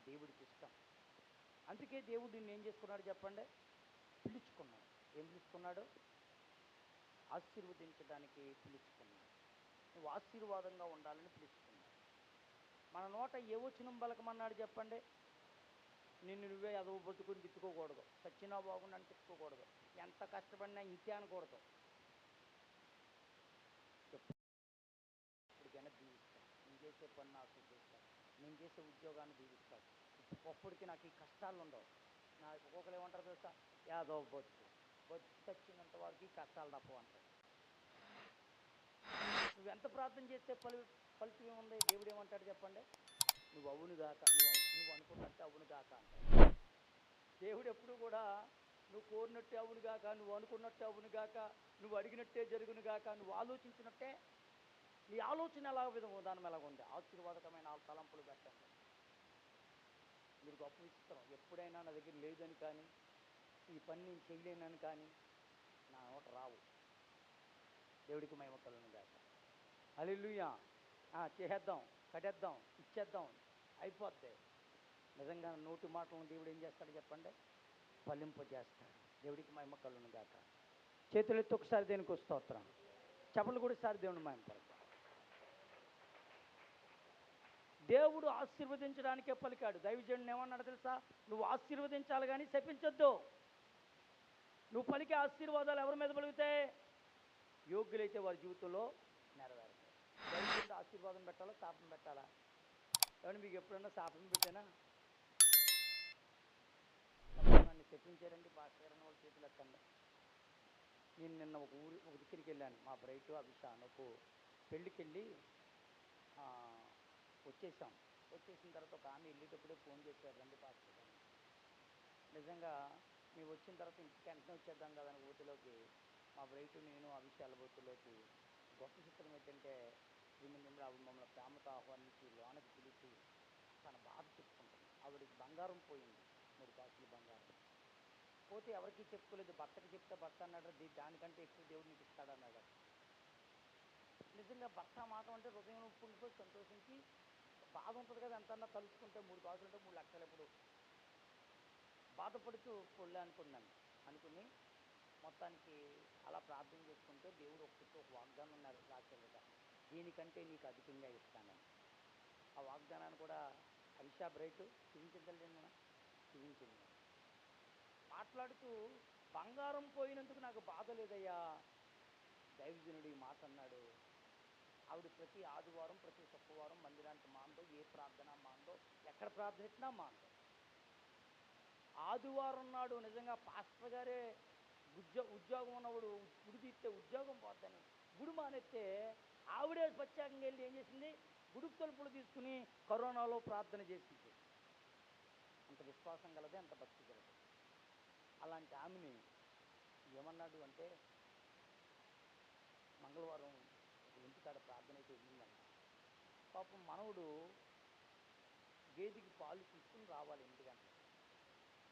దేవుడికి ఇష్టం. అందుకే దేవుడు నిన్ను ఏం చేసుకున్నాడు చెప్పండి? పిలుచుకున్నాడు. ఏం పిలుచుకున్నాడు? ఆశీర్వదించడానికి పిలుచుకున్నాడు. నువ్వు ఆశీర్వాదంగా ఉండాలని పిలుచుకున్నాడు. మన నోట ఏ వచనం పలకమన్నాడు చెప్పండి? నిన్ను నువ్వే ఎదవ బతుకుని తిట్టుకోకూడదు, సచ్చినా బాగుండని తిట్టుకోకూడదు, ఎంత కష్టపడినా ఇంతే అనకూడదు. ఎప్పటికైనా దీవిస్తాడు. నేను చేసే పని ఆశీర్వదిస్తాడు, నేను చేసే ఉద్యోగాన్ని దీవిస్తాడు. ఒక్కడికి నాకు ఈ కష్టాలు ఉండవు. నాకు ఒక్కొక్కరు ఏమంటారు తెలుసా? యాదవ బతుకు వచ్చినంత వరకు ఈ కష్టాలు తప్పవు అంటారు. నువ్వు ఎంత ప్రార్థన చేస్తే ఫలితం ఏముంది? దేవుడు ఏమంటాడు చెప్పండి? నువ్వు అవును గాక, నువ్వు అనుకున్నట్టే అవును గాక అంటాడు. దేవుడు ఎప్పుడు కూడా నువ్వు కోరినట్టే అవును గాక, నువ్వు అనుకున్నట్టే అవును గాక, నువ్వు అడిగినట్టే జరుగును గాక, నువ్వు ఆలోచించినట్టే, నీ ఆలోచన ఎలా విధానం ఎలాగ ఉంది? ఆశీర్వాదకమైన తలంపులు పెట్టండి. మీరు గొప్ప విచిత్రం. ఎప్పుడైనా నా దగ్గర లేదని కానీ, ఈ పని నేను చేయలేనని కానీ నా నోట రావు. దేవుడికి మహిమ కలుగును గాక. హల్లెలూయా. చేసేద్దాం, కట్టేద్దాం, ఇచ్చేద్దాం, అయిపోద్ది. నిజంగా నోటి మాటలను దేవుడు ఏం చేస్తాడు చెప్పండి? ఫలింపజేస్తాడు. దేవుడికి మహిమ కలుగును గాక. చేతులు ఎత్తి ఒకసారి దేనికి స్తోత్రం. చెప్పలు కూడా ఒకసారి దేవుని మహిమపడతాం. దేవుడు ఆశీర్వదించడానికే పలికాడు. దైవజనుడు ఏమన్నాడు తెలుసా? నువ్వు ఆశీర్వదించాలి కానీ శపించొద్దు. నువ్వు పలికే ఆశీర్వాదాలు ఎవరి మీద పలుకుతాయి? యోగ్యులైతే వారి జీవితంలో నెరవేరుతాయి. దైవజనుడు ఆశీర్వాదం పెట్టాలా, శాపం పెట్టాలా? ఏమన్నా మీకు ఎప్పుడన్నా శాపం పెట్టానా? నన్ను చెప్పించారండి పాస్టర్ గారు అన్న వాళ్ళు చేతులు ఎత్తండి. నేను నిన్న ఒక దగ్గరికి వెళ్ళాను. మా బ్రైట్ అభిషానకు పెళ్ళికి వెళ్ళి వచ్చేసాం. వచ్చేసిన తర్వాత ఒక ఆమె వెళ్ళేటప్పుడే ఫోన్ చేశారు, రండి పాస్టర్ గారు. నిజంగా మేము వచ్చిన తర్వాత ఇంటికి వెంటనే వచ్చేద్దాం కదని ఊతిలోకి మా బ్రైట్ నేను అభిషాల బోతులోకి గొప్ప చిత్రం ఏంటంటే శ్రీమందిలో ఆవిడ మమ్మల్ని ప్రేమతో ఆహ్వానించి లోనకి పిలిచి తన బాధ చెప్పుకుంటుంది. ఆవిడకి బంగారం పోయింది, 3 కాసులు బంగారం పోతే ఎవరికి చెప్పుకోలేదు. భర్తకి చెప్తే భర్త అన్నాడు, దానికంటే ఎక్కువ దేవుడు నీకు ఇస్తాడన్నాడు. నిజంగా భర్త మాట అంటే హృదయం ఉండిపోయి సంతోషించి, బాధ ఉంటుంది కదా ఎంతన్నా తలుచుకుంటే, 3 కాసులు అంటే 3 లక్షలు ఎప్పుడు బాధపడుతూ పొళ్ళే అనుకుని మొత్తానికి అలా ప్రార్థన చేసుకుంటే దేవుడు ఒక వాగ్దానం రాశాడుట, దీనికంటే నీకు అధికంగా ఇస్తానని. ఆ వాగ్దానాన్ని కూడా అభిషా బ్రైట్ చూపించిందండి, చూపించింది. మాట్లాడుతూ బంగారం పోయినందుకు నాకు బాధ లేదయ్యా, దైవజనుడు ఈ మాట అన్నాడు. ఆవిడ ప్రతి ఆదివారం ప్రతి శుక్రవారం మందిరానికి మాందో, ఏ ప్రార్థన మాందో, ఎక్కడ ప్రార్థన మాందో. ఆదివారం నాడు నిజంగా పాస్టర్ గారే ఉద్యోగం ఉన్నవాడు గుడి తీస్తే ఉద్యోగం పోద్దని గుడి మానేస్తే ఆవిడే ప్రత్యేకంగా వెళ్ళి ఏం చేసింది? గుడి తలుపులు తీసుకుని కరోనాలో ప్రార్థన చేసింది. అంత విశ్వాసం గలదే, అంత భక్తి గలదే. అలాంటి ఆమెని ఏమన్నాడు అంటే, మంగళవారం ఒక ఇంటికాడ ప్రార్థన అయితే వెళ్ళిందంట. పాపం మనవుడు గేదెకి పాలు తీసుకుని రావాలి 8 గంటలకు.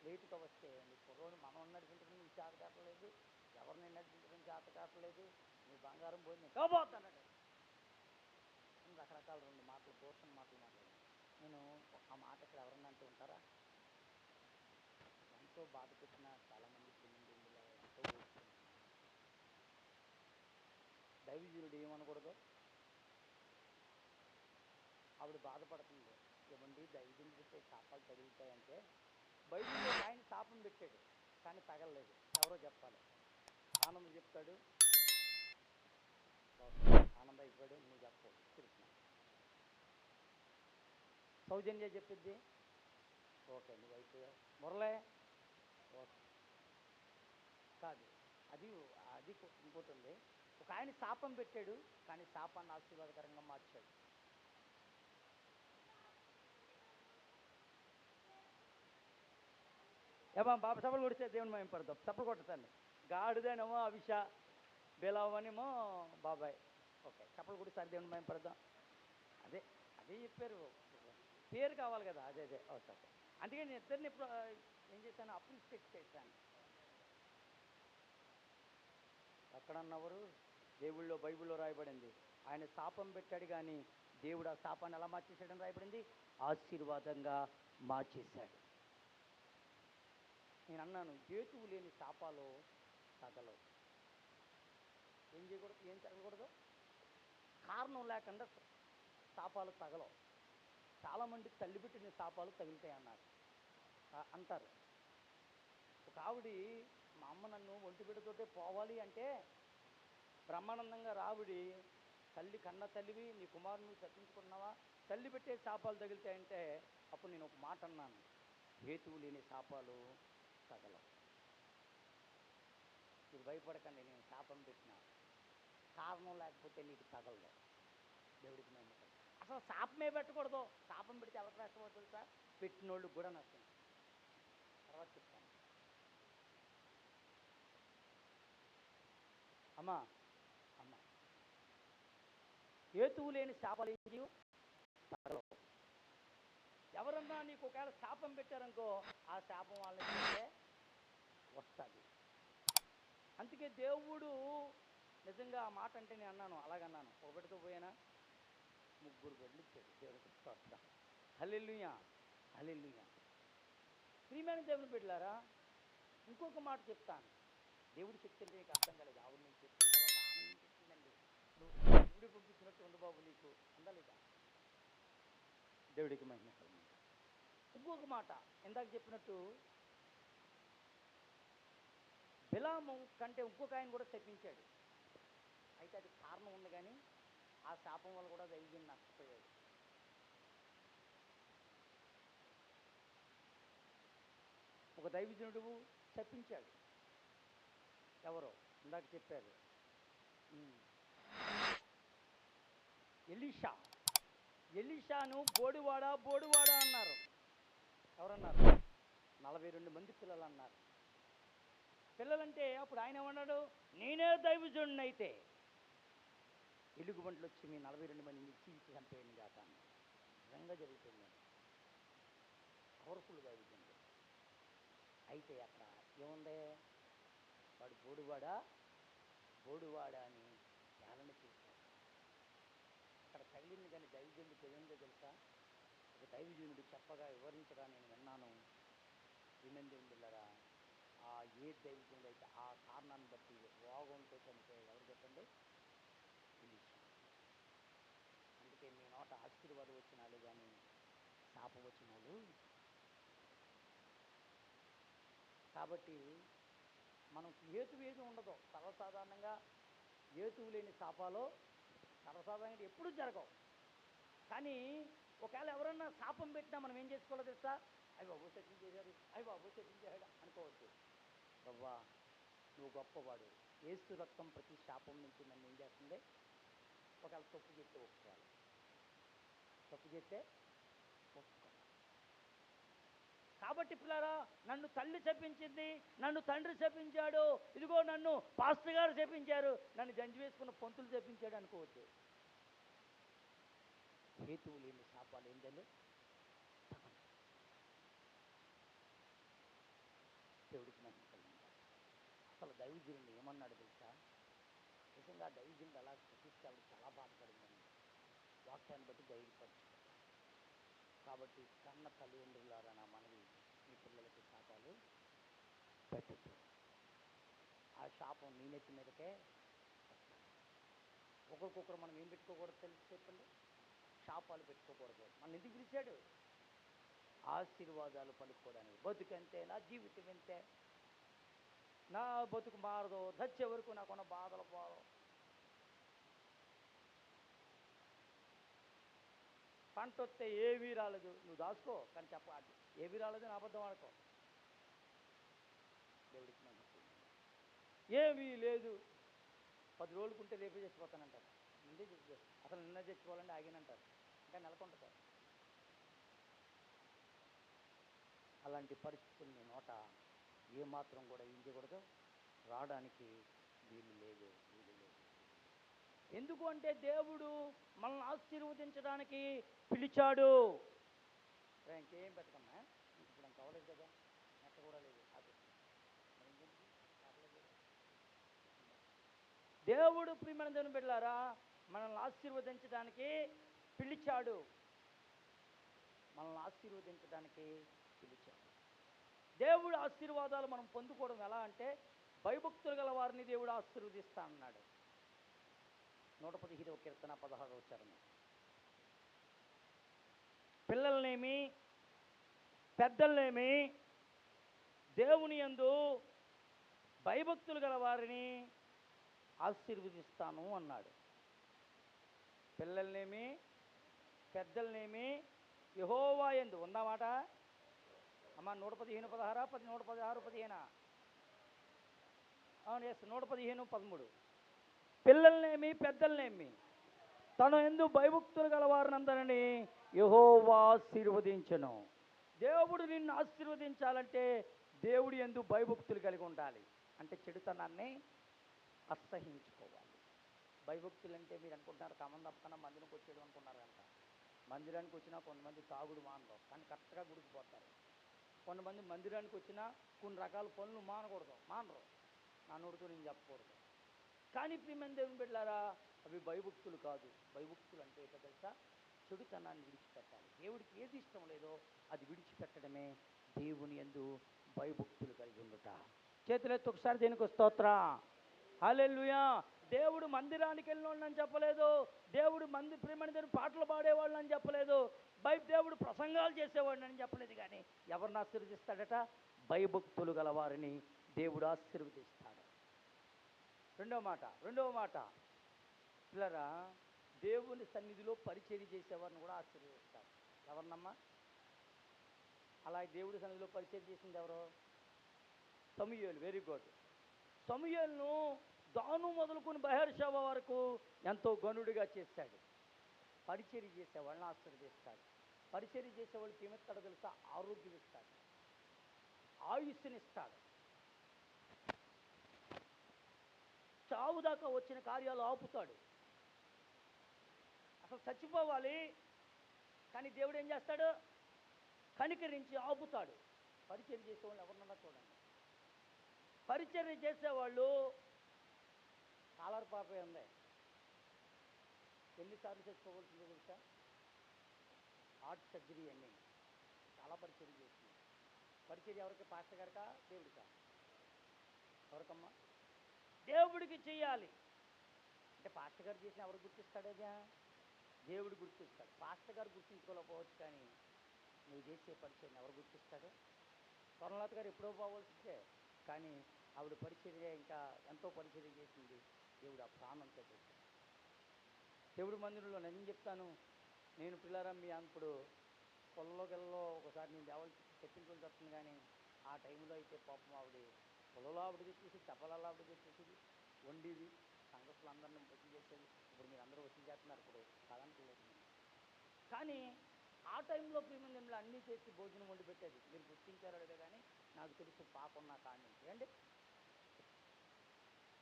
లేటుగా వస్తే నీ కుర్రోని మనం నడిపించడం నీకు చేత కావట్లేదు, ఎవరిని నడిపించడం చేత కావట్లేదు, నీ బంగారం పోయింది కాబోద్దు అన్నాడు. రకరకాల 2 మాటలు దోషణ మాటలు మాట్లాడాను. నేను ఆ మాట ఇక్కడ ఎవరన్నా అంటూ ఉంటారా? ఎంతో బాధ పెట్టిన చాలామంది పిల్లలు ఎంతో వేసుకుంటున్నారు. దైవజనుడు ఏమనకూడదు. ఆవిడ బాధపడుతుంది, ఏమండి దైవజనుడితే శాపాలు తగులుతాయంటే, బైబిల్లో ఆయన శాపం పెట్టాడు కానీ తగలలేదు. ఎవరో చెప్పాలి. ఆనందం చెప్తాడు, ఆనంద అయిపోయాడు, నువ్వు చెప్పవు కృష్ణ. సౌజన్య చెప్పిద్ది, ఓకే నువ్వు అయిపోయావు. మురళే ఓకే కాదు, అది ఇంకోటి ఉంది. ఒక ఆయన శాపం పెట్టాడు కానీ శాపాన్ని ఆశీర్వాదకరంగా మార్చాడు. ఏమా బాబా సభలు కొడితే దేవుని మేము పడతాం, చప్పలు కొట్టండి. గాడిదేనేమో అభిష, బెలవనేమో బాబాయ్. ఓకే చప్పలు కొడిసారి దేవుని మేము పడదాం. అదే చెప్పారు, పేరు కావాలి కదా. అదే ఓకే. అందుకే నేను ఇద్దరిని ఇప్పుడు ఏం చేశాను, అప్రిషియేట్ చేశాను. ఎక్కడన్నవారు దేవుళ్ళో బైబిల్లో రాయబడింది, ఆయన శాపం పెట్టాడు కానీ దేవుడు ఆ శాపాన్ని ఎలా మార్చేసాడని రాయబడింది, ఆశీర్వాదంగా మార్చేశాడు. నేను అన్నాను, హేతువు లేని శాపాలు తగలవు. ఏం చేయకూడదు, ఏం తగలకూడదు? కారణం లేకుండా శాపాలు తగలవు. చాలామంది తల్లి పెట్టిన శాపాలు తగులుతాయి అంటారు. ఒక ఆవిడ, మా అమ్మ నన్ను ఒంటి బిడ్డతోటే పోవాలి అంటే బ్రహ్మానందంగా రావిడి, తల్లి కన్న తల్లివి, నీ కుమారుని తప్పించుకున్నావా, తల్లి పెట్టే శాపాలు తగులుతాయంటే అప్పుడు నేను ఒక మాట అన్నాను, హేతువు లేని శాపాలు తగలవు. మీరు భయపడకండి, నేను శాపం పెట్టినా కారణం లేకపోతే నీకు తగలదు. దేవుడికి నమ్మకం. అసలు శాపమే పెట్టకూడదు. శాపం పెడితే ఎవరికి నష్టం అవుతుంది సార్? పెట్టినోళ్ళకి కూడా నష్టం. తర్వాత చెప్తాను. అమ్మా హేతువు లేని శాపాలు ఏం చేయవు, తగలవు. ఎవరన్నా నీకు ఒకవేళ శాపం పెట్టారనుకో, ఆ శాపం వాళ్ళకి వస్తుంది. అందుకే దేవుడు నిజంగా ఆ మాట అంటే నేను అన్నాను, అలాగన్నాను. ఒక బిడ్డతో పోయానా, 3 బిడ్డలు ఇచ్చాడు. దేవుడికి స్తోత్రం. హల్లెలూయా, హల్లెలూయా. ప్రియమైన దేవుని బిడ్డలారా, ఇంకొక మాట చెప్తాను. దేవుడు చెప్తుంటే నీకు అర్థం కాలేదు. ఆవిడ నేను చెప్పిన తర్వాత ఆనందించిందండి. నువ్వు దేవుడు పంపించినట్టు ఉంది బాబు నీకు అందలేదా? దేవుడికి మహిమ కలుగుతుంది. ఇంకొక మాట ఇందాక చెప్పినట్టు, బిలాము కంటే ఇంకొక ఆయన కూడా శపించాడు. అయితే అది కారణం ఉంది, కానీ ఆ శాపం వల్ల కూడా దైవజనుడు నష్టపోయాడు. ఒక దైవజనుడు శపించాడు. ఎవరో ఇందాక చెప్పారు, ఎలీషాను బోడివాడా అన్నారు. ఎవరన్నారు? 42 మంది పిల్లలు అన్నారు. పిల్లలంటే అప్పుడు ఆయన ఏమన్నాడు, నేనే దైవజనుడిని అయితే ఎలుగుబంట్లు వచ్చి మీ 42 మందిని చీల్చి చంపేయండి కాక. నిజంగా జరుగుతుంది. పవర్ఫుల్ దైవజనుడు. అయితే అక్కడ ఏముంది, వాడు బోడివాడా అని ఏలన చేశాడు. అక్కడ తగిలింది. కానీ దైవజనుడికి ఏముందో తెలుసా? ఒక దైవజనుడు చెప్పగా వివరించగా నేను విన్నాను. వినందిరా, ఆ ఏ దైవజనుడు అయితే ఆ కారణాన్ని బట్టి రోగంతో చనిపోయాడు. ఎవరు చెప్పండి? ఎలీషా. అందుకే మీ నోట ఆశీర్వాదం వచ్చినాలు కానీ శాపం వచ్చినాలు. కాబట్టి మనకు హేతు ఏది ఉండదు. సర్వసాధారణంగా హేతువు లేని శాపాలు సర్వసాధారణంగా ఎప్పుడూ జరగవు. కానీ ఒకవేళ ఎవరన్నా శాపం పెట్టినా మనం ఏం చేసుకోవాలో తెలుసా? అవి బాబు సెటిల్ చేశారు, అవి బాబు సెటిల్ చేశాడు అనుకోవద్దు. బాబా నువ్వు గొప్పవాడు, ఏసు రక్తం ప్రతి శాపం నుంచి నన్ను ఏం చేస్తుంది? ఒకవేళ తప్పు చేస్తే ఒప్పుకోవాలి, తప్పు చేస్తే ఒప్పుకోవాలి. కాబట్టి పిల్లారా, నన్ను తల్లి చెప్పించింది, నన్ను తండ్రి చెప్పించాడు, ఇదిగో నన్ను పాస్టర్ గారు చెప్పించారు, నన్ను జంజి వేసుకున్న పంతులు చెప్పించాడు అనుకోవద్దు. హేతువు లేని శాపాలు ఏంటంటే దేవుడికి మహిమ కలిగింది. అసలు దైవజనుడిని ఏమన్నాడు తెలుసా? నిజంగా దైవజనుడు అలా చూపిస్తే ఆవిడ చాలా బాధపడిందని వాక్యాన్ని బట్టి ధైర్యపరచు. కాబట్టి కన్న తల్లిదండ్రులారా, నా మనవి, మీ పిల్లలకి శాపాలు పెట్టద్దు. ఆ శాపం నీ నెత్తి మీదకే వస్తుంది. ఒకరికొకరు మనం ఏం పెట్టుకోకూడదు తెలిసి చెప్పండి? శాపాలు పెట్టుకోకూడదు. మన ఎందుకు పిలిచాడు? ఆశీర్వాదాలు పలుకోవడానికి. బతుకంతే, నా జీవితం ఎంతే, నా బతుకు మారదు, దచ్చే వరకు నాకున్న బాధలు పోదు. పంట వస్తే ఏమీ రాలేదు, నువ్వు దాచుకో, కానీ చెప్పాలి ఏమీ రాలేదు అని అబద్ధం ఆడుకో. దేవుడికి నమ్మకం. ఏమీ లేదు, 10 రోజులుకుంటే రేపే చచ్చిపోతానంటారు. ముందే అసలు నిన్న చచ్చిపోవాలంటే ఆగినంటారు. ఇంకా నెలకొంటుంది. అలాంటి పరిస్థితులు నీ నోట ఏమాత్రం కూడా ఏం చేయకూడదు, రావడానికి వీలు లేదు. ఎందుకు అంటే దేవుడు మనల్ని ఆశీర్వదించడానికి పిలిచాడు. ఇంకేం పెట్టకమ్మా, ఇప్పుడు నాకు అవ్వలేదు కదా, నెట్ట కూడా లేదు. దేవుడు ప్రియమైన దేవుని బిడ్డలారా, మనల్ని ఆశీర్వదించడానికి పిలిచాడు. మనల్ని ఆశీర్వదించడానికి పిలిచాడు. దేవుడు ఆశీర్వాదాలు మనం పొందుకోవడం ఎలా అంటే, భయభక్తులు గల వారిని దేవుడు ఆశీర్వదిస్తా అన్నాడు. 115వ కీర్తన 16వ చరణం. పిల్లలనేమి పెద్దలనేమి దేవుని యందు భయభక్తులు గల వారిని ఆశీర్వదిస్తాను అన్నాడు. పిల్లలనేమి పెద్దలనేమి యెహోవా యందు ఉందామాట అమ్మ. 115 16 116 15 అవును, ఎస్, 115 13. పిల్లలనేమి పెద్దలనేమి తన యందు భయభక్తులు గల వారినందరినీ యెహోవా ఆశీర్వదించును. దేవుడు నిన్ను ఆశీర్వదించాలంటే దేవుడి యందు భయభక్తులు కలిగి ఉండాలి. అంటే చెడుతనాన్ని అసహించుకోవాలి. భయభక్తులు అంటే మీరు అనుకుంటున్నారు కమం తప్పకన్నా మందిరానికి వచ్చేయడం అనుకున్నారు కనుక. మందిరానికి వచ్చినా కొంతమంది తాగుడు మానరు, కానీ కరెక్ట్గా గుడికి పోతారు. కొంతమంది మందిరానికి వచ్చినా కొన్ని రకాల పనులు మానరు. నా నోటితో నేను చెప్పకూడదు. కానీ ప్రియమైన దేవుని బిడ్డలారా, అవి భయభక్తులు కాదు. భయభక్తులు అంటే ఏంటో తెలుసా? చెడుతనాన్ని విడిచిపెట్టాలి. దేవుడికి ఏది ఇష్టం లేదో అది విడిచిపెట్టడమే దేవుని యందు భయభక్తులు కలిగి ఉండుట. చేతులెత్తి ఒకసారి దేనికి స్తోత్ర. హల్లెలూయా. దేవుడు మందిరానికి వెళ్ళిన అని చెప్పలేదు. దేవుడు ప్రియమైన దేవుడు పాటలు పాడేవాళ్ళని అని చెప్పలేదు. దేవుడు ప్రసంగాలు చేసేవాడిని అని చెప్పలేదు. కానీ ఎవరిని ఆశీర్వదిస్తాడట? భయభక్తులు గల వారిని దేవుడు ఆశీర్వదిస్తాడు. రెండవ మాట పిల్లరా, దేవుని సన్నిధిలో పరిచర్య చేసేవారిని కూడా ఆశీర్వదిస్తాడు. ఎవరినమ్మా? అలా దేవుడి సన్నిధిలో పరిచర్య చేసింది ఎవరు? సమూయేలు. Very good. సమూయేలును దాను మొదలుకొని బెర్షెబా వరకు ఎంతో గనుడిగా చేశాడు. పరిచర్య చేసేవాళ్ళని ఆశీర్వదిస్తాడు. పరిచర్య చేసేవాళ్ళకి ఏమిస్తాడో తెలుసా? ఆరోగ్యం ఇస్తాడు, ఆయుష్నిస్తాడు. చావు దాకా వచ్చిన కార్యాలు ఆపుతాడు. అసలు చచ్చిపోవాలి, కానీ దేవుడు ఏం చేస్తాడు? కనికరించి ఆపుతాడు. పరిచర్య చేసేవాళ్ళు ఎవరినన్నా చూడండి. పరిచర్య చేసేవాళ్ళు కాలర్ పాపే ఉంది. ఎన్నిసార్లు చచ్చిపోవలసిందో తెలుసా? హార్ట్ సర్జరీ అన్నీ చాలా పరిచర్య చేస్తుంది. పరిచర్య ఎవరికి? పాస్టర్ గారికా? దేవుడికా? ఎవరికమ్మా? దేవుడికి చెయ్యాలి. అంటే పాస్టర్ గారు చేసిన ఎవరు గుర్తిస్తాడేగా? దేవుడు గుర్తిస్తాడు. పాస్టర్ గారు గుర్తించుకోలేకపోవచ్చు, కానీ నువ్వు చేసే పరిచర్యను ఎవరు గుర్తిస్తాడు? స్వర్ణలత గారు ఎప్పుడో పోవాల్సిందే, కానీ ఆవిడ పరిచర్య ఇంకా ఎంతో పరిచర్య చేసింది. దేవుడు ఆ ప్రాణంతో చేశాడు. దేవుడి మందిరంలో నేను చెప్తాను, నేను పిల్లరా మీ ఇప్పుడు పొలంలో ఒకసారి నేను దేవాలయం తెప్పించుకొని వస్తుంది. కానీ ఆ టైంలో అయితే పాపం ఆవిడ పొలంలో ఆవిడ తెచ్చేసి, చెప్పలలో ఆవిడ తెచ్చేసి వండిది, సంఘస్థులు అందరినీ వసూలు చేసేది. ఇప్పుడు మీరు అందరూ వసూలు చేస్తున్నారు, ఇప్పుడు కాదనట్లేదు. కానీ ఆ టైంలో ప్రియమందిరంలో అన్నీ చేసి భోజనం వండి పెట్టేది. మీరు గుర్తించారో లేదో కానీ నాకు తెలుసు, పాపం నా కాడి నుంచి. ఏంటి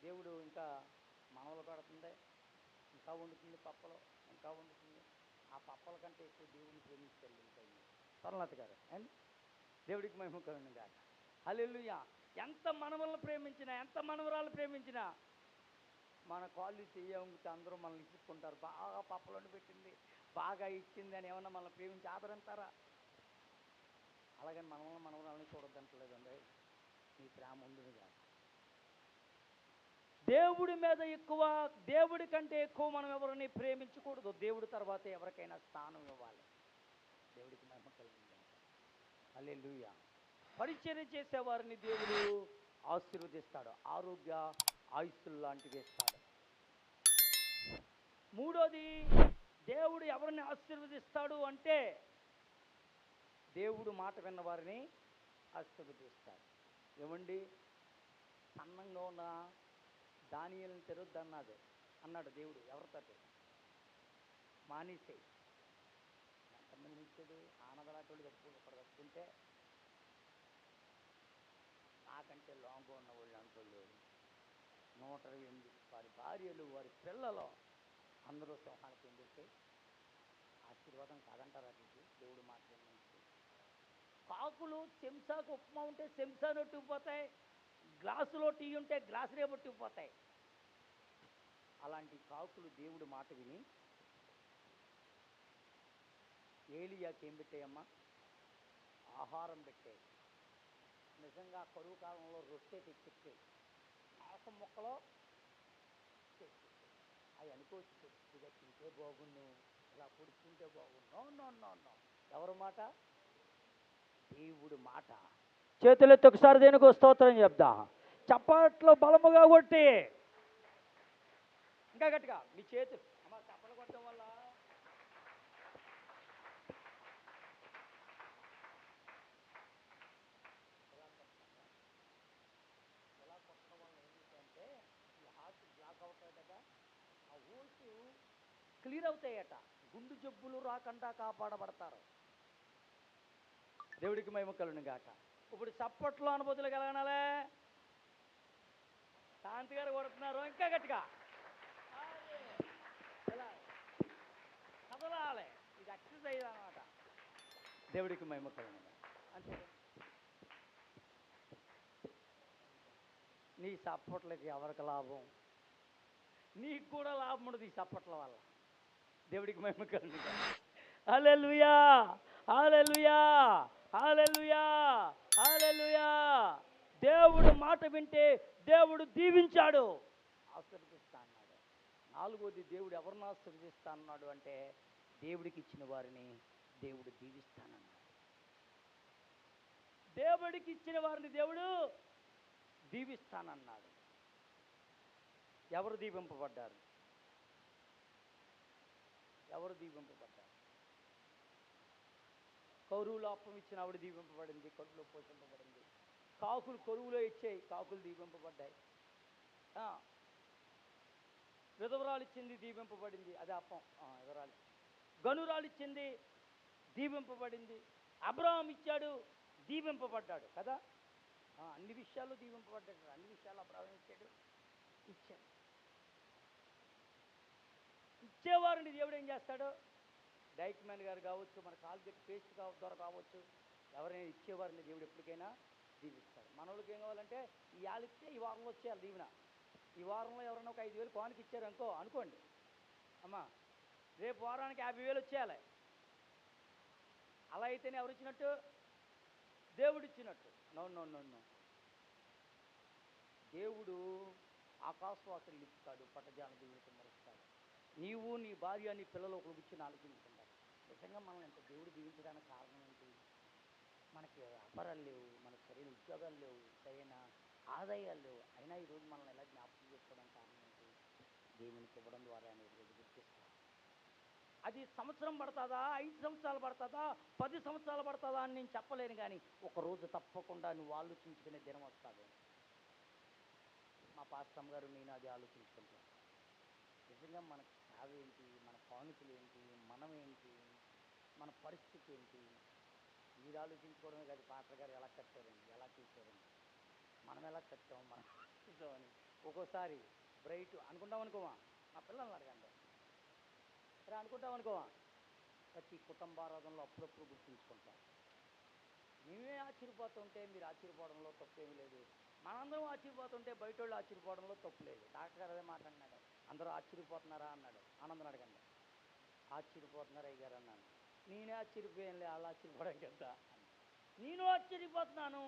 దేవుడు ఇంకా మనవలు కడుతుంది, ఇంకా వండుతుంది పప్పలు, ఇంకా వండుతుంది. ఆ పప్పల కంటే ఎక్కువ దేవుడిని ప్రేమించాలి ఇంకా స్వర్ణలత గారు. అండ్ దేవుడికి మహిమ కలుగును గాక. హల్లెలూయా. ఎంత మనవలను ప్రేమించినా, ఎంత మనవరాలు ప్రేమించినా, మన కాళ్ళు చెయ్యంగితే అందరూ మనల్ని ఇచ్చుకుంటారు. బాగా పప్పలను పెట్టింది, బాగా ఇచ్చింది అని ఏమన్నా మనల్ని ప్రేమించి ఆదరంటారా? అలాగని మనవరాలని చూడొద్దంటలేదండి. మీ ప్రేమ ఉండును కాదు. దేవుడి మీద ఎక్కువ, దేవుడి కంటే ఎక్కువ మనం ఎవరిని ప్రేమించకూడదు. దేవుడి తర్వాత ఎవరికైనా స్థానం ఇవ్వాలి. దేవుడికి మహిమ కలుగును గాక. హల్లెలూయా. పరిచర్య చేసేవారిని దేవుడు ఆశీర్వదిస్తాడు. ఆరోగ్య ఆయుస్సులు లాంటివి ఇస్తాడు. మూడోది, దేవుడు ఎవరిని ఆశీర్వదిస్తాడు అంటే దేవుడు మాట విన్న వారిని ఆశీర్వదిస్తాడు. ఏమండి, సన్నంగా ఉన్న దానియేలుని తెరొద్దన్నాడు అన్నాడు దేవుడు. ఎవరితో? మానేసేయి. ఎంతమంది ఇచ్చాడు? ఆనదలాంటి ఒకడు కట్టుకుంటే నాకంటే లాంగ్గా ఉన్న వాళ్ళు అంటోళ్ళు 128 వారి భార్యలు, వారి పిల్లలు అందరూ సింహానికి ఏం చేస్తే ఆశీర్వాదం కాదంటారు. అట్లకి దేవుడు మాట్లాడినందుకు కాకులు చెంచాకు ఉప్మా ఉంటే చెంచాను ఒట్టుకుపోతాయి, గ్లాసులో టీ ఉంటే గ్లాసులే పట్టుకుపోతాయి. అలాంటి కాకులు దేవుడు మాట విని ఏలియాకి ఏం పెట్టాయమ్మా? ఆహారం పెట్టే, నిజంగా కరువు కాలంలో రొట్టె తెచ్చిచ్చే, మాంసం ముక్కలో తెచ్చిచ్చే. అవి అనుకోవచ్చు కొద్దిగా తింటే బాగుండు, ఇలా పొడుచుకుంటే బాగుండు. No no no no. ఎవరి మాట? దేవుడు మాట. చేతులెత్తి ఒకసారి దేనికి స్తోత్రం చెప్దా. చప్పట్లో బలముగా కొట్టి ఇంకా గట్టిగా మీ చేతులు అమ్మ చప్పలు కొట్టడం వల్ల ఎలా కొట్టడం వల్ల ఏంటంటే ఈ హార్ట్ బ్లాక్ అవుతాయట, ఆ ఊల్స్ క్లియర్ అవుతాయట, గుండు జబ్బులు రాకుండా కాపాడబడతారు. దేవుడికి మహిమ కలుగును గాక. ఇప్పుడు చప్పట్లో అనుభూతులు కలగనాలే. శాంతి గారు కొడుతున్నారు ఇంకా గట్టిగా. ఇలా కదలాలి, ఇది ఎక్సర్సైజ్ అన్నమాట. దేవుడికి మహిమ కలుగును గాక. అంతే. నీ చప్పట్లకి ఎవరికి లాభం? నీకు కూడా లాభం ఉండదు ఈ చప్పట్ల వల్ల. దేవుడికి మహిమ కలుగును గాక. హల్లెలూయా, హల్లెలూయా, హల్లెలూయా, హల్లెలూయా. దేవుడు మాట వింటే దేవుడు దీవించాడు, ఆశీర్వదిస్తా అన్నాడు. నాలుగోది, దేవుడు ఎవరిని ఆశీర్వదిస్తా అన్నాడు అంటే దేవుడికి ఇచ్చిన వారిని దేవుడు దీవిస్తానన్నాడు. దేవుడికి ఇచ్చిన వారిని దేవుడు దీవిస్తానన్నాడు. ఎవరు దీవింపబడ్డారు? ఎవరు దీవింపబడ్డారు? కౌరువులు అప్పం ఇచ్చిన ఆవిడ దీవింపబడింది, కడుపులో పోషింపబడింది. కాకులు కొరువులో ఇచ్చాయి, కాకులు దీవింపబడ్డాయి. విధవరాలు ఇచ్చింది, దీవింపబడింది, అదే అప్పం. విధవరాలు గనురాలు ఇచ్చింది, దీవింపబడింది. అబ్రహాం ఇచ్చాడు, దీవింపబడ్డాడు కదా. అన్ని విషయాల్లో దీవింపబడ్డాడు, అన్ని విషయాలు అబ్రహాం ఇచ్చాడు. ఇచ్చేవారిని దేవుడు ఏం చేస్తాడు? డైక్ మ్యాన్ గారు కావచ్చు, మన కాల్గేట్ పేస్ట్ ద్వారా కావచ్చు, ఎవరైనా ఇచ్చేవారిని దేవుడు ఎప్పటికైనా దీవిస్తాడు. మన వాళ్ళకి ఏం కావాలంటే ఈ ఇస్తే ఈ వారంలో వచ్చేయాలి దీవెన. ఈ వారంలో ఎవరైనా ఒక 5,000 కానుక ఇచ్చారు అనుకోండి అమ్మా, రేపు వారానికి 50,000 వచ్చేయాలి. అలా అయితేనే ఎవరు ఇచ్చినట్టు? దేవుడు ఇచ్చినట్టు. No no no no. దేవుడు ఆకాశవాసులు ఇస్తాడు, పట్టజాల దేవుడికి మరుస్తాడు. నీవు నీ భార్య నీ పిల్లలు ఒకరికి ఇచ్చి ఆలోచించుకుంటారు. నిజంగా మనం ఎంత దేవుడు దీవించడానికి కారణం ఏంటి? మనకి వ్యాపారాలు లేవు, మనకు సరైన ఉద్యోగాలు లేవు, సరైన ఆదాయాలు లేవు, అయినా ఈరోజు మనల్ని ఎలా జ్ఞాపకం చేసుకోవడానికి కారణం ఏంటి? దేవునికి ఇవ్వడం ద్వారా అనేది రోజు గుర్తిస్తాం. అది సంవత్సరం పడుతుందా, 5 సంవత్సరాలు పడుతుందా, 10 సంవత్సరాలు పడుతుందా అని నేను చెప్పలేను, కానీ ఒకరోజు తప్పకుండా నువ్వు ఆలోచించుకునే దినం వస్తుంది. మా పాస్టమ్ గారు నేను అది ఆలోచించుకుంటాను. నిజంగా మనకు సేవ ఏంటి, మన కానుకలు ఏంటి, మనం ఏంటి, మన పరిస్థితి ఏంటి, మీరు ఆలోచించుకోవడమే కాదు. పాస్టర్ గారు ఎలా కట్టారండి, ఎలా చేశారండి, మనం ఎలా కట్టాం, మనం చూసామని ఒక్కోసారి బ్రైట్ అనుకుంటాం. మా పిల్లల్ని అడగండి, సరే అనుకుంటాం. ప్రతి కుటుంబారాధనలో అప్పుడప్పుడు గుర్తుంచుకుంటాం. మేమే ఆశ్చర్యపోతుంటే మీరు ఆశ్చర్యపోవడంలో తప్పేమీ లేదు. మనందరం ఆశ్చర్యపోతుంటే బయట వాళ్ళు ఆశ్చర్యపోవడంలో తప్పు లేదు. డాక్టర్ గారు అదే మాట అన్నాడు. అందరూ ఆశ్చర్యపోతున్నారా అన్నాడు. ఆనందం అడగండి. ఆశ్చర్యపోతున్నారా అయ్యారు అన్నాను. నేనే ఆశ్చర్యపోయానులే, వాళ్ళు ఆశ్చర్యపోవడం కదా. నేను ఆశ్చర్యపోతున్నాను,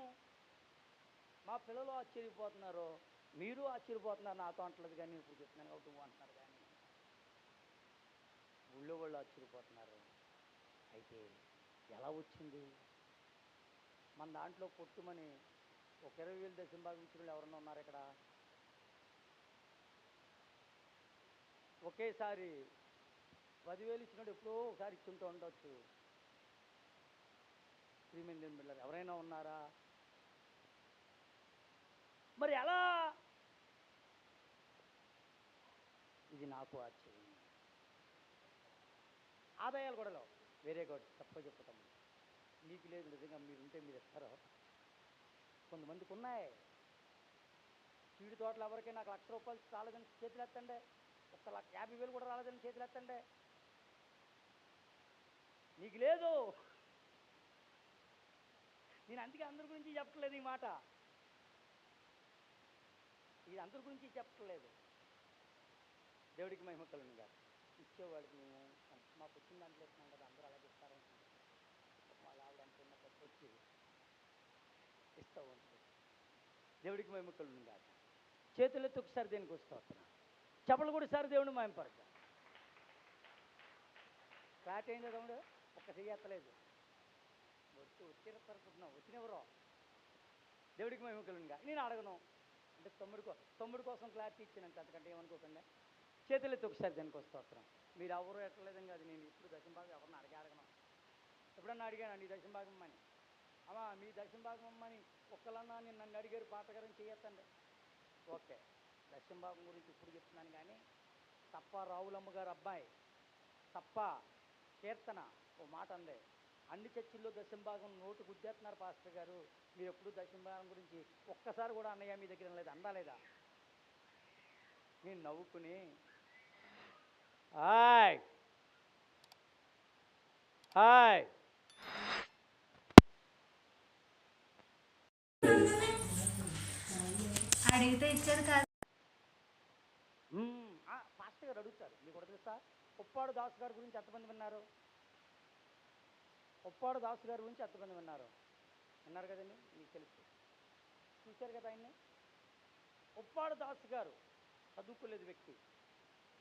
మా పిల్లలు ఆశ్చర్యపోతున్నారు, మీరు ఆశ్చర్యపోతున్నారు. నాతో అంటలేదు కానీ నేను ఇప్పుడు చెప్తున్నాను కాబట్టి నువ్వు అంటున్నారు, కానీ ఊళ్ళో వాళ్ళు ఆశ్చర్యపోతున్నారు. అయితే ఎలా వచ్చింది? మన దాంట్లో పొట్టుమని ఒక 20,000 దశం భావించిన ఎవరన్నా ఉన్నారు ఇక్కడ? ఒకేసారి 10,000 ఇచ్చినట్టు ఎప్పుడో ఒకసారి ఇచ్చుంటూ ఉండొచ్చు. ప్రియమైన బిడ్డలారా, ఎవరైనా ఉన్నారా? మరి ఎలా? ఇది నాకు ఆశ్చర్యం. ఆదాయాలు కూడా లేవు. వేరే కూడా తప్ప చెప్పుతాము. నీకు లేదు, నిజంగా మీరుంటే మీరు ఇస్తారో. కొంతమందికి ఉన్నాయి. చీడి తోటలు ఎవరికైనా నాకు ₹1,00,000 రాలేదని చేతులు ఎత్తండి. 1,50,000 కూడా రాలేదని చేతులు ఎత్తండి. నీకు లేదు. నేను అందుకే అందరి గురించి చెప్పట్లేదు ఈ మాట. ఇది అందరి గురించి చెప్పట్లేదు. దేవుడికి మహిమ కలుగును గాక. ఇచ్చేవాడికి మేము మాకు వచ్చిన దాంట్లో ఇస్తున్నాం కదా, అందరూ అలాగే ఇస్తారనుకుంటున్నాం. వాళ్ళ ఆవిడ అనుకున్న వచ్చి స్టవ్ ఉంటుంది. దేవుడికి మేము కలుగును కాక. చేతులెత్తి ఒకసారి దేనికి వస్తూ వస్తున్నాను. చెప్పలు కూడా సార్ దేవుని మాయంపరచ. ఫ్లాట్ అయిందో తమ్ముడు, ఒక్క చెయ్యత్తలేదు. వచ్చిరనుకుంటున్నావు, వచ్చినెవరో. దేవుడికి మేము కలుగునుగా. నేను అడగను అంటే తమ్ముడి కోసం క్లారిటీ ఇచ్చాను అంతకంటే ఏమనుకోకండి. చేతులెత్తి ఒకసారి దానికి వస్తూ వస్తున్నాం. మీరు ఎవరు ఎట్టలేదని కాదు, నేను ఇప్పుడు దశంభాగం ఎవరిని అడగను. ఎప్పుడన్నా అడిగాను నీ దశంభాగం అమ్మని, అమ్మా మీ దశంభాగం అమ్మని ఒక్కలన్నా నేను నన్ను అడిగారు పాటగారని చేయొద్దండి. ఓకే, దశంభాగం గురించి ఇప్పుడు చెప్తున్నాను. కానీ తప్ప రావులమ్మ గారు అబ్బాయి తప్ప కీర్తన ఓ మాట అందే, అన్ని చర్చిల్లో దశంభాగం నోటు గుద్దేస్తున్నారు పాస్టర్ గారు, మీరు ఎప్పుడు దశంభాగం గురించి ఒక్కసారి కూడా అన్నయ్య మీ దగ్గర లేదు అందా లేదా? నేను నవ్వుకుని హాయ్ హాయ్ అడిగితే ఇచ్చాడు కాదు. పాస్టర్ గారు అడుగుతారు. మీకు కూడా తెలుసా ఉప్పాడు దాసు గారి గురించి ఎంతమంది విన్నారు? ఉప్పాడు దాసు గారి గురించి ఎంతమంది విన్నారు? విన్నారు కదండి, మీకు తెలుసు, చూశారు కదా ఆయన్ని. ఉప్పాడు దాసు గారు చదువుకోలేదు వ్యక్తి.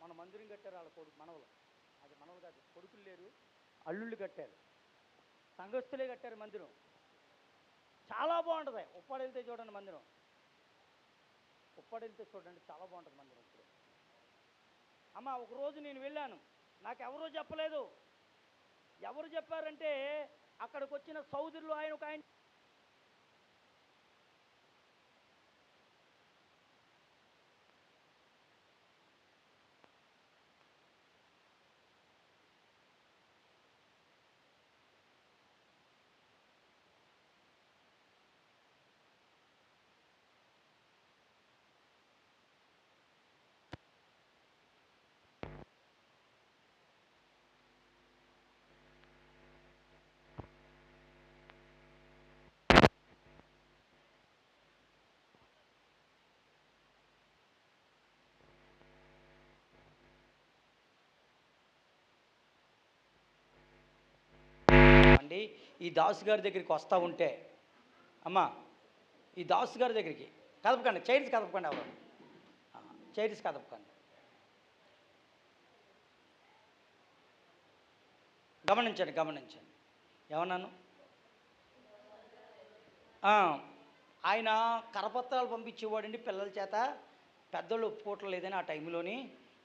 మన మందిరం కట్టారు వాళ్ళ కొడుకు మనవలు, అది మనవలు కాదు, కొడుకులు లేరు, అల్లుళ్ళు కట్టారు, సంఘస్థులే కట్టారు మందిరం. చాలా బాగుంటుంది. ఉప్పాడు వెళ్తే చూడండి మందిరం, ఉప్పాడు వెళ్తే చూడండి చాలా బాగుంటుంది మందిరం. ఇప్పుడు అమ్మ ఒకరోజు నేను వెళ్ళాను, నాకు ఎవరూ చెప్పలేదు. ఎవరు చెప్పారంటే అక్కడికి వచ్చిన సోదరులు ఆయన ఒక ఆయన అండి ఈ దాసు గారి దగ్గరికి వస్తూ ఉంటే, అమ్మా ఈ దాసు గారి దగ్గరికి కదపకండి, చైర్స్ కదపకండి, ఎవరు చైర్స్ కదపకండి, గమనించండి గమనించండి. ఏమన్నాను? ఆయన కరపత్రాలు పంపించేవాడండి పిల్లల చేత. పెద్దలు ఒప్పుకోవట్లేదని ఆ టైంలోని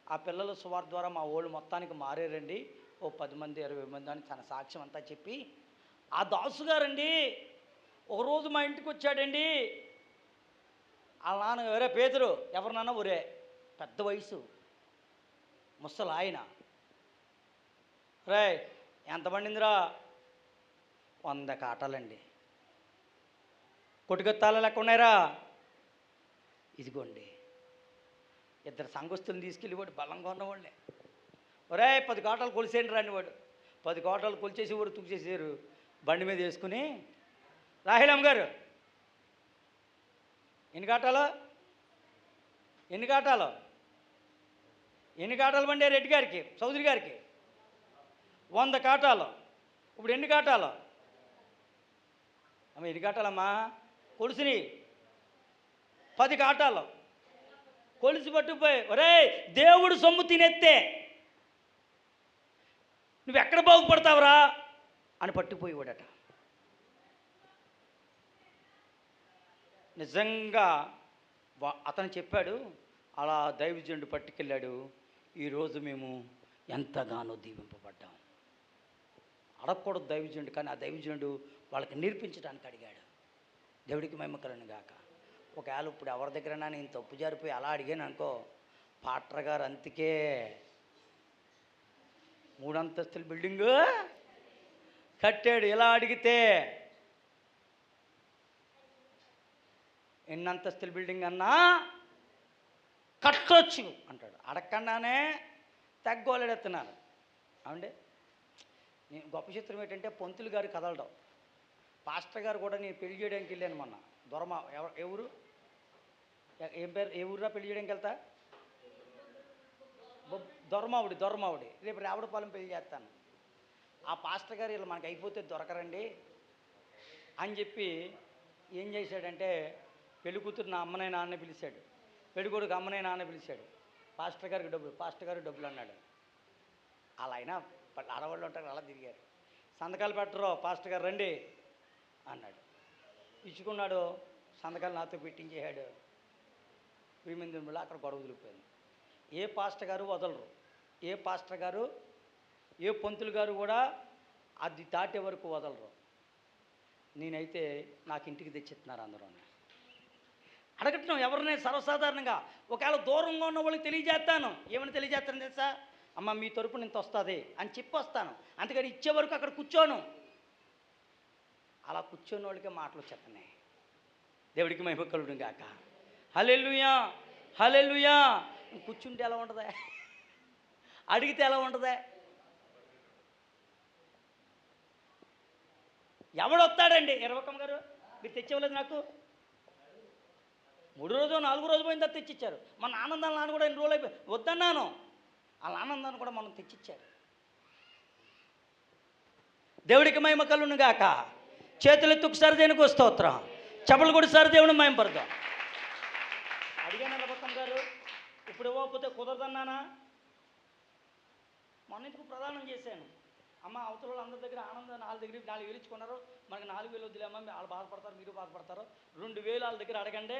ఆ పిల్లల సువార్త ద్వారా మా వాళ్ళు మొత్తానికి మారారండి, ఓ 10 మంది 20 మంది అని తన సాక్ష్యం అంతా చెప్పి, ఆ దాసు గారండి ఒకరోజు మా ఇంటికి వచ్చాడండి. వాళ్ళ నాన్న ఎవరే పేదరు, ఎవరు నాన్న ఒరే పెద్ద వయసు ముసలు ఆయన, రే ఎంత పండిందిరా? 100 కాటాలండి. కొట్టుకొత్తాల లెక్క ఉన్నాయిరా? ఇదిగోండి. ఇద్దరు సంఘస్థులను తీసుకెళ్ళి వాడు బలంగా ఉన్నవాళ్ళే, ఒరే 10 కాటాలు కొలిసేయండి రాని వాడు 10 కాటాలు కొలిచేసి వాడు తుడిచేసారు బండి మీద వేసుకుని. రాహిలమ్మ గారు ఎన్ని కాటాలు బండి రెడ్డి గారికి చౌదరి గారికి 100 కాటాలు. ఇప్పుడు ఎన్ని కాటాలు అమ్మ? ఎన్ని కాటాలమ్మా? కొలిసిని 10 కాటాలు కొలిసి పట్టుకుపోయి, ఒరే దేవుడు సొమ్ము తినెత్తే నువ్వు ఎక్కడ బాగుపడతావురా అని పట్టుకుపోయేవాడట. నిజంగా అతను చెప్పాడు, అలా దైవజనుడు పట్టుకెళ్ళాడు. ఈరోజు మేము ఎంతగానో దీవింపబడ్డాం. అడగకూడదు దైవజనుడు, కానీ ఆ దైవజనుడు వాళ్ళకి నేర్పించడానికి అడిగాడు. దేవుడికి మహిమ కలుగును గాక. ఒకవేళ ఇప్పుడు ఎవరి దగ్గరైనా నేను తప్పు జారిపోయి అలా అడిగాను అనుకో, పాట్ర గారు అంతకే 3 అంతస్తుల బిల్డింగు కట్టాడు. ఇలా అడిగితే ఎన్ని అంతస్తుల బిల్డింగ్ అన్నా కట్టొచ్చు అంటాడు. అడగకుండానే తగ్గోలేడెత్తున్నారు. అవునండి, నేను గొప్ప చిత్రం ఏంటంటే పంతులు గారు కదలడం. పాస్టర్ గారు కూడా నేను పెళ్లి చేయడానికి వెళ్ళాను మొన్న. ఎవరు ఏం పేరు, ఏ ఊరురా పెళ్లి చేయడానికి వెళ్తా? దొరమావుడి. రేపు రేవడపాలెం పెళ్లి చేస్తాను. ఆ పాస్టర్ గారు ఇలా మనకి అయిపోతే దొరకరండి అని చెప్పి ఏం చేశాడంటే పెళ్లి కూతురు నా అమ్మనే నాన్న పిలిచాడు, పెళ్లి కొడుకు అమ్మనే నాన్న పిలిచాడు. పాస్టర్ గారికి డబ్బులు అన్నాడు. అలా అయినా ఆడవాళ్ళు ఉంటారు, అలా తిరిగారు. సంతకాలు పెట్టరు, పాస్టర్ గారు రండి అన్నాడు. ఇచ్చుకున్నాడు, సంతకాలు నాతో పెట్టించేశాడు. వీమింది అక్కడ గొడవ వదిలిపోయింది. ఏ పాస్టర్ గారు వదలరు, ఏ పాస్టర్ గారు ఏ పంతులు గారు కూడా అది దాటే వరకు వదలరు. నేనైతే నాకు ఇంటికి తెచ్చిస్తున్నారు అందరూ. అడగటం ఎవరినే సర్వసాధారణంగా ఒకవేళ దూరంగా ఉన్న వాళ్ళకి తెలియజేస్తాను. ఏమని తెలియజేస్తాను తెలుసా? అమ్మ మీ తరపున ఇంత వస్తుంది అని చెప్పి వస్తాను. అందుకని ఇచ్చే వరకు అక్కడ కూర్చోను. అలా కూర్చొని వాళ్ళకే మాటలు చెప్తున్నాయి. దేవుడికి మహిమ కలుగును గాక. హల్లెలూయా హల్లెలూయా. కూర్చుంటే ఎలా ఉంటుందా? అడిగితే ఎలా ఉంటుందా? ఎవడొస్తాడండి? ఎరవకమ్మ గారు మీరు తెచ్చేవలేదు నాకు. 3 రోజు 4 రోజు పోయిన తర్వాత తెచ్చిచ్చారు. మన ఆనందాల నాన్న కూడా 2 రోజులు అయిపోయి వద్దన్నాను. వాళ్ళ ఆనందాన్ని కూడా మనం తెచ్చిచ్చారు. దేవుడికి మహిమ కలుగును గాక. చేతులెత్తి ఒకసారి దేనికి స్తోత్రం, చెప్పులు కూడా సారి దేవుని మహిమపడదాం. అడిగాను ఎరవకమ్మ గారు, ఇప్పుడు ఇవ్వకపోతే కుదరదన్నానా? మొన్న ఇందుకు ప్రదానం చేశాను. అమ్మ అవతల వాళ్ళు అందరి దగ్గర ఆనందం 4 దగ్గర 4,000 ఇచ్చుకున్నారు, మనకి 4,000 వద్దులేమ్మా, వాళ్ళు బాధపడతారు, మీరు బాధపడతారు, 2,000 వాళ్ళ దగ్గర అడగండి,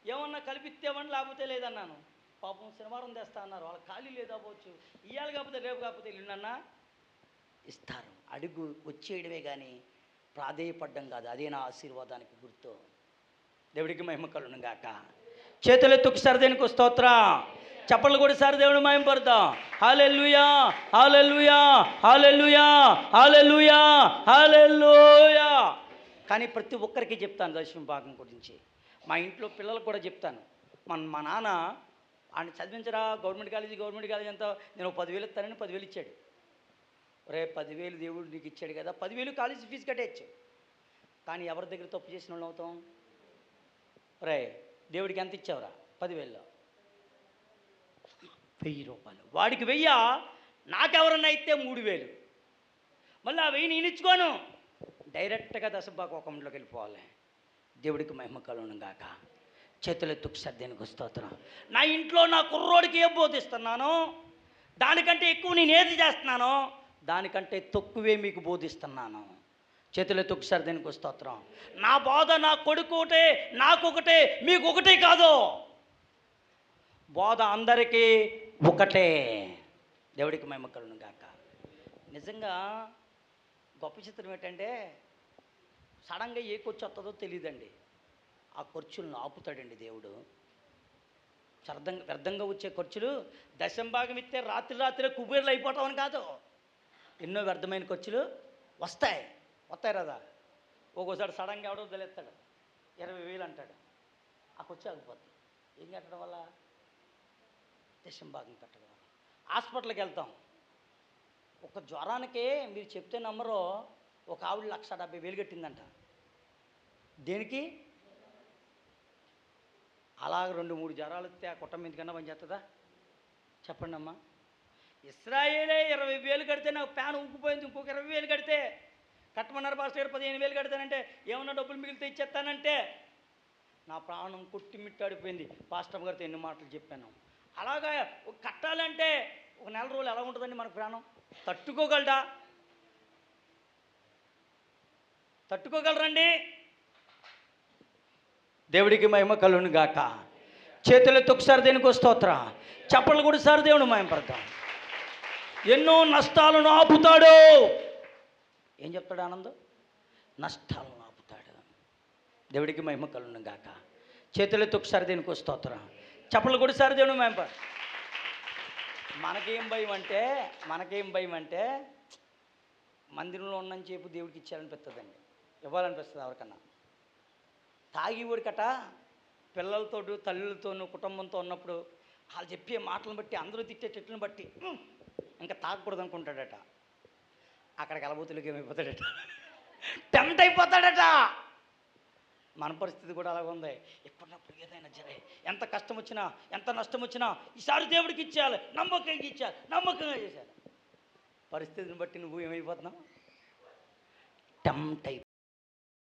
ఏమన్నా కలిపిస్తేమని, లేకపోతే లేదన్నాను. పాపం శనివారం తెస్తా అన్నారు, వాళ్ళకి ఖాళీ లేదా పోవచ్చు, ఇవాళ కాకపోతే రేపు కాకపోతే ఇల్లున్నా ఇస్తారు. అడుగు వచ్చేయడమే కానీ ప్రాధేయపడ్డం కాదు. అదే నా ఆశీర్వాదానికి గుర్తు. దేవుడికి మహిమ కలుగును గాక. చేతులెత్తి ఒకసారి దేనికి స్తోత్రం, చప్పళ్ళు కూడా సారి దేవుని మహిమపడదాం. హల్లెలూయా హల్లెలూయా హల్లెలూయా హల్లెలూయా హల్లెలూయా. కానీ ప్రతి ఒక్కరికి చెప్తాను దశమ భాగం గురించి. మా ఇంట్లో పిల్లలకు కూడా చెప్తాను. మా నాన్న ఆయన చదివించరా, గవర్నమెంట్ కాలేజీ అంతా నేను 10,000 ఇస్తానని 10,000 ఇచ్చాడు. రే 10,000 దేవుడు నీకు ఇచ్చాడు కదా, 10,000 కాలేజీ ఫీజు కట్టేయచ్చు. కానీ ఎవరి దగ్గర తప్పు చేసిన వాళ్ళు అవుతాం? రే దేవుడికి ఎంత ఇచ్చావురా? 10,000లో 1,000 రూపాయలు, వాడికి 1,000, నాకెవరన్నా అయితే 3,000, మళ్ళీ ఆ 1,000 నేను ఇచ్చుకోను, డైరెక్ట్గా దశభాగంలోకి వెళ్ళిపోవాలి. దేవుడికి మహిమ కలుగును గాక. చేతులెత్తి దేనికి స్తోత్రం. నా ఇంట్లో నా కుర్రోడికి ఏం బోధిస్తున్నానో దానికంటే ఎక్కువ నేను ఏది చేస్తున్నానో దానికంటే తక్కువే మీకు బోధిస్తున్నాను. చేతులెత్తి దేనికి స్తోత్రం. నా బోధ నా కొడుకు ఒకటే, నాకొకటే, మీకు ఒకటే కాదు, బోధ అందరికీ ఒకటే. దేవుడికి మహిమ కలుగును గాక. నిజంగా గొప్ప చిత్రం ఏంటంటే సడన్గా ఏ ఖర్చు వస్తుందో తెలియదండి. ఆ ఖర్చులను ఆపుతాడండి దేవుడు. వ్యర్థంగా వచ్చే ఖర్చులు దశంభాగం ఇస్తే రాత్రి కుబేర్లు అయిపోవటం అని కాదు. ఎన్నో వ్యర్థమైన ఖర్చులు వస్తాయి కదా. ఒక్కోసారి సడన్గా ఎవడో తెలియస్తాడు, 20,000 అంటాడు, ఆ ఖర్చు ఆగిపోతుంది. ఏం కట్టడం వల్ల? దశంభాగం కట్టడం వల్ల. హాస్పిటల్కి వెళ్తాం, ఒక జ్వరానికే మీరు చెప్తే నమ్మరో, ఒక ఆవిడ 1,70,000 కట్టిందంట. దేనికి? అలాగ 2-3 జ్వరాలు వస్తే ఆ కుటుంబం ఎందుకన్నా పనిచేస్తుందా? చెప్పండి అమ్మా. ఇస్రాయేలే 20,000 కడితే నాకు ప్యాన్ ఊగిపోయింది, ఇంకొక 20,000 కడితే కట్టమన్నారు పాస్టర్ గారు, 15,000 కడతానంటే ఏమన్నా డబ్బులు మిగిలితే ఇచ్చేస్తానంటే నా ప్రాణం కొట్టిమిట్టాడిపోయింది. పాస్టర్ గారితో ఎన్ని మాటలు చెప్పాను. అలాగా కట్టాలంటే ఒక నెల రోజులు ఎలా ఉంటుందండి మనకు ప్రాణం? తట్టుకోగలరండి? దేవుడికి మహిమ కలుగును గాక. చేతులెత్తి ఒకసారి దేనికి స్తోత్రం, చప్పళ్ళు కూడా సారి దేవుని మహిమపడతాం. ఎన్నో నష్టాలను ఆపుతాడు. ఏం చెప్తాడు ఆనందం? నష్టాలను ఆపుతాడు. దేవుడికి మహిమ కలుగును గాక. చేతులెత్తి ఒకసారి దేనికి స్తోత్రం, చప్పళ్ళు కూడా సారి దేవుని మహిమ. మనకేం భయం అంటే మందిరంలో ఉన్నని చెప్పు దేవుడికి ఇచ్చారనిపిస్తుందండి, ఇవ్వాలనిపిస్తుంది ఎవరికన్నా. తాగి ఊరికట పిల్లలతో తల్లులతోనూ కుటుంబంతో ఉన్నప్పుడు వాళ్ళు చెప్పే మాటలను బట్టి, అందరూ తిట్టే చెట్లను బట్టి ఇంకా తాగకూడదు అనుకుంటాడట. అక్కడికి వెళ్ళబోతులకి ఏమైపోతాడట, టెంప్ట్ అయిపోతాడట. మన పరిస్థితి కూడా అలాగ ఉంది. ఎప్పుడప్పుడు ఏదైనా సరే, ఎంత కష్టం వచ్చినా, ఎంత నష్టం వచ్చినా ఈసారి దేవుడికి ఇచ్చేయాలి, నమ్మకంగా చేశారు. పరిస్థితిని బట్టి నువ్వు ఏమైపోతున్నావు? టెంప్ట్ అయిపోతున్నావు.